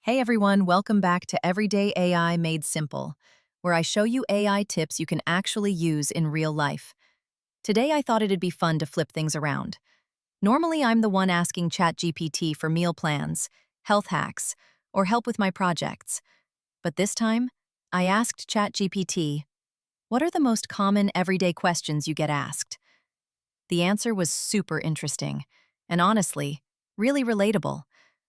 Hey everyone, welcome back to Everyday AI Made Simple, where I show you AI tips you can actually use in real life. Today I thought it'd be fun to flip things around. Normally I'm the one asking ChatGPT for meal plans, health hacks, or help with my projects. But this time, I asked ChatGPT, what are the most common everyday questions you get asked? The answer was super interesting, and honestly, really relatable.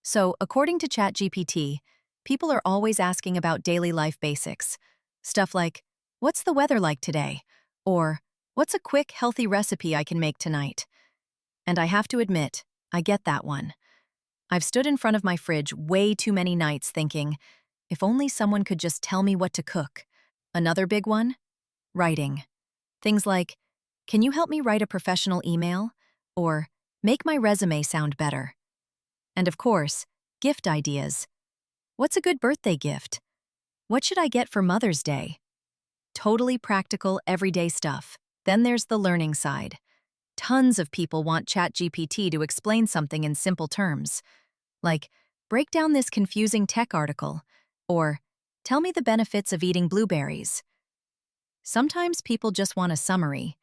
So, according to ChatGPT, people are always asking about daily life basics. Stuff like, what's the weather like today? Or, what's a quick, healthy recipe I can make tonight? And I have to admit, I get that one. I've stood in front of my fridge way too many nights thinking, if only someone could just tell me what to cook. Another big one? Writing. Things like, can you help me write a professional email? Or, make my resume sound better. And of course, gift ideas. What's a good birthday gift? What should I get for Mother's Day? Totally practical, everyday stuff. Then there's the learning side. Tons of people want ChatGPT to explain something in simple terms. Like, break down this confusing tech article. Or, tell me the benefits of eating blueberries. Sometimes people just want a summary.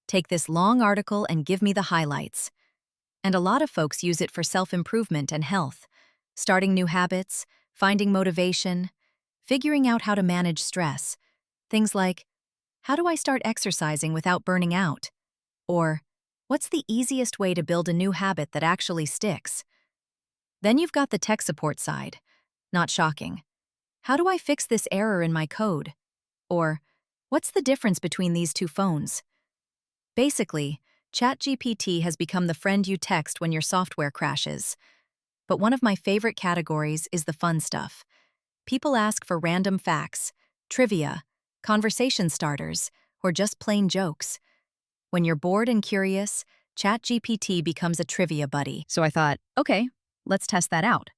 Take this long article and give me the highlights. And a lot of folks use it for self-improvement and health, starting new habits, finding motivation, figuring out how to manage stress. Things like, how do I start exercising without burning out? Or, what's the easiest way to build a new habit that actually sticks? Then you've got the tech support side. Not shocking. How do I fix this error in my code? Or, what's the difference between these two phones? Basically, ChatGPT has become the friend you text when your software crashes. But one of my favorite categories is the fun stuff. People ask for random facts, trivia, conversation starters, or just plain jokes. When you're bored and curious, ChatGPT becomes a trivia buddy. So I thought, okay, let's test that out.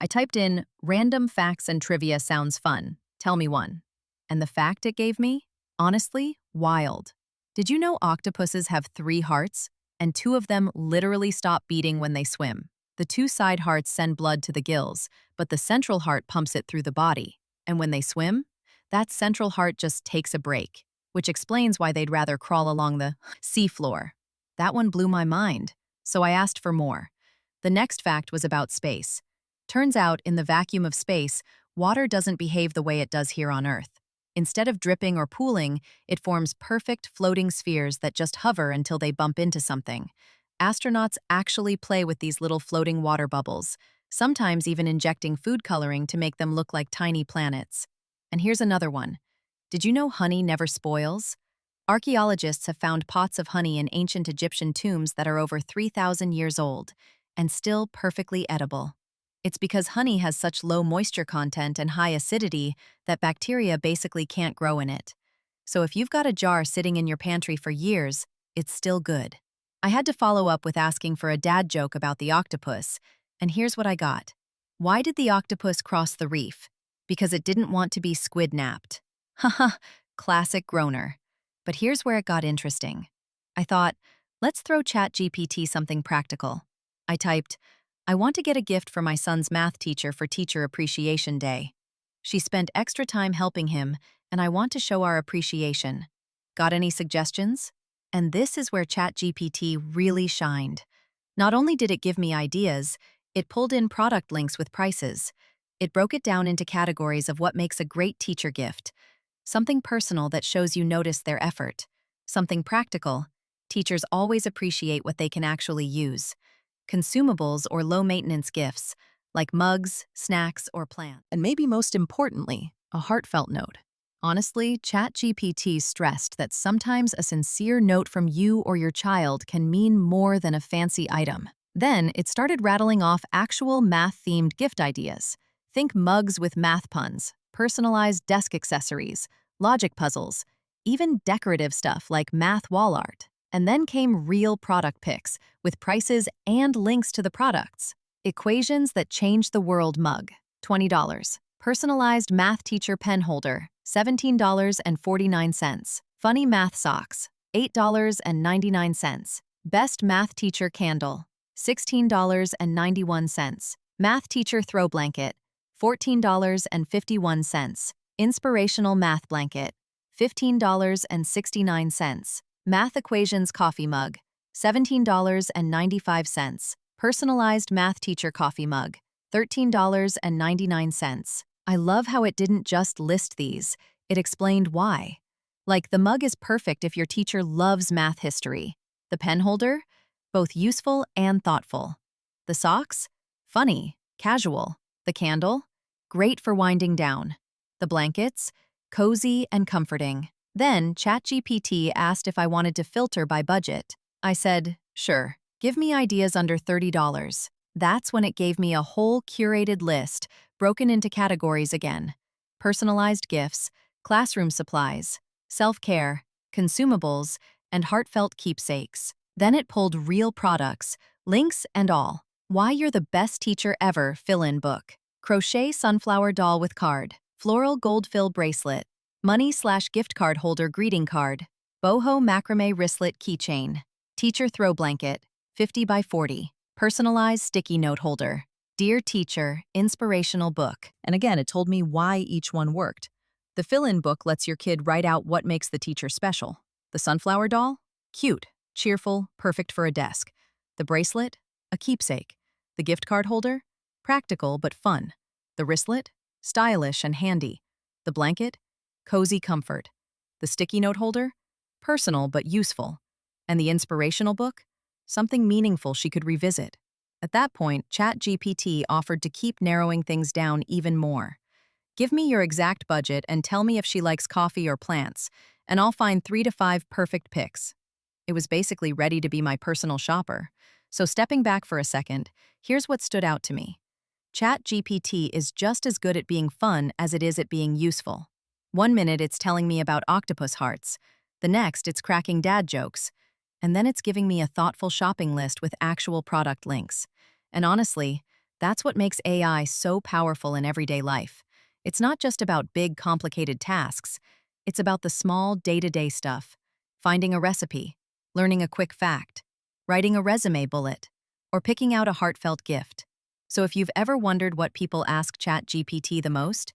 I typed in, random facts and trivia sounds fun. Tell me one. And the fact it gave me? Honestly, wild. Did you know octopuses have 3 hearts, and 2 of them literally stop beating when they swim? The 2 side hearts send blood to the gills, but the central heart pumps it through the body. And when they swim, that central heart just takes a break, which explains why they'd rather crawl along the seafloor. That one blew my mind, so I asked for more. The next fact was about space. Turns out, in the vacuum of space, water doesn't behave the way it does here on Earth. Instead of dripping or pooling, it forms perfect floating spheres that just hover until they bump into something. Astronauts actually play with these little floating water bubbles, sometimes even injecting food coloring to make them look like tiny planets. And here's another one. Did you know honey never spoils? Archaeologists have found pots of honey in ancient Egyptian tombs that are over 3,000 years old, and still perfectly edible. It's because honey has such low moisture content and high acidity that bacteria basically can't grow in it. So if you've got a jar sitting in your pantry for years, it's still good. I had to follow up with asking for a dad joke about the octopus, and here's what I got. Why did the octopus cross the reef? Because it didn't want to be squid-napped. Haha, classic groaner. But here's where it got interesting. I thought, let's throw ChatGPT something practical. I typed, I want to get a gift for my son's math teacher for Teacher Appreciation Day. She spent extra time helping him, and I want to show our appreciation. Got any suggestions? And this is where ChatGPT really shined. Not only did it give me ideas, it pulled in product links with prices. It broke it down into categories of what makes a great teacher gift. Something personal that shows you notice their effort. Something practical. Teachers always appreciate what they can actually use. Consumables or low-maintenance gifts, like mugs, snacks, or plants. And maybe most importantly, a heartfelt note. Honestly, ChatGPT stressed that sometimes a sincere note from you or your child can mean more than a fancy item. Then it started rattling off actual math-themed gift ideas. Think mugs with math puns, personalized desk accessories, logic puzzles, even decorative stuff like math wall art. And then came real product picks, with prices and links to the products. Equations that change the world mug, $20. Personalized math teacher pen holder, $17.49. Funny math socks, $8.99. Best math teacher candle, $16.91. Math teacher throw blanket, $14.51. Inspirational math blanket, $15.69. Math equations coffee mug, $17.95. Personalized math teacher coffee mug, $13.99. I love how it didn't just list these, it explained why. Like, the mug is perfect if your teacher loves math history. The pen holder? Both useful and thoughtful. The socks? Funny, casual. The candle? Great for winding down. The blankets? Cozy and comforting. Then ChatGPT asked if I wanted to filter by budget. I said, sure, give me ideas under $30. That's when it gave me a whole curated list, broken into categories again. Personalized gifts, classroom supplies, self-care, consumables, and heartfelt keepsakes. Then it pulled real products, links and all. Why You're the Best Teacher Ever fill-in book. Crochet sunflower doll with card. Floral gold fill bracelet. Money/gift card holder greeting card. Boho macrame wristlet keychain. Teacher throw blanket. 50 by 40. Personalized sticky note holder. Dear Teacher, inspirational book. And again, it told me why each one worked. The fill-in book lets your kid write out what makes the teacher special. The sunflower doll? Cute, cheerful, perfect for a desk. The bracelet? A keepsake. The gift card holder? Practical but fun. The wristlet? Stylish and handy. The blanket? Cozy comfort. The sticky note holder? Personal but useful. And the inspirational book? Something meaningful she could revisit. At that point, ChatGPT offered to keep narrowing things down even more. Give me your exact budget and tell me if she likes coffee or plants, and I'll find 3 to 5 perfect picks. It was basically ready to be my personal shopper. So stepping back for a second, here's what stood out to me. ChatGPT is just as good at being fun as it is at being useful. One minute it's telling me about octopus hearts, the next it's cracking dad jokes, and then it's giving me a thoughtful shopping list with actual product links. And honestly, that's what makes AI so powerful in everyday life. It's not just about big, complicated tasks. It's about the small, day-to-day stuff. Finding a recipe, learning a quick fact, writing a resume bullet, or picking out a heartfelt gift. So if you've ever wondered what people ask ChatGPT the most,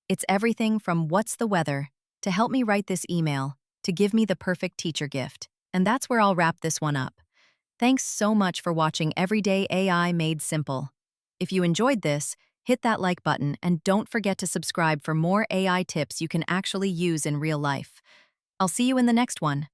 it's everything from what's the weather, to help me write this email, to give me the perfect teacher gift. And that's where I'll wrap this one up. Thanks so much for watching Everyday AI Made Simple. If you enjoyed this, hit that like button and don't forget to subscribe for more AI tips you can actually use in real life. I'll see you in the next one.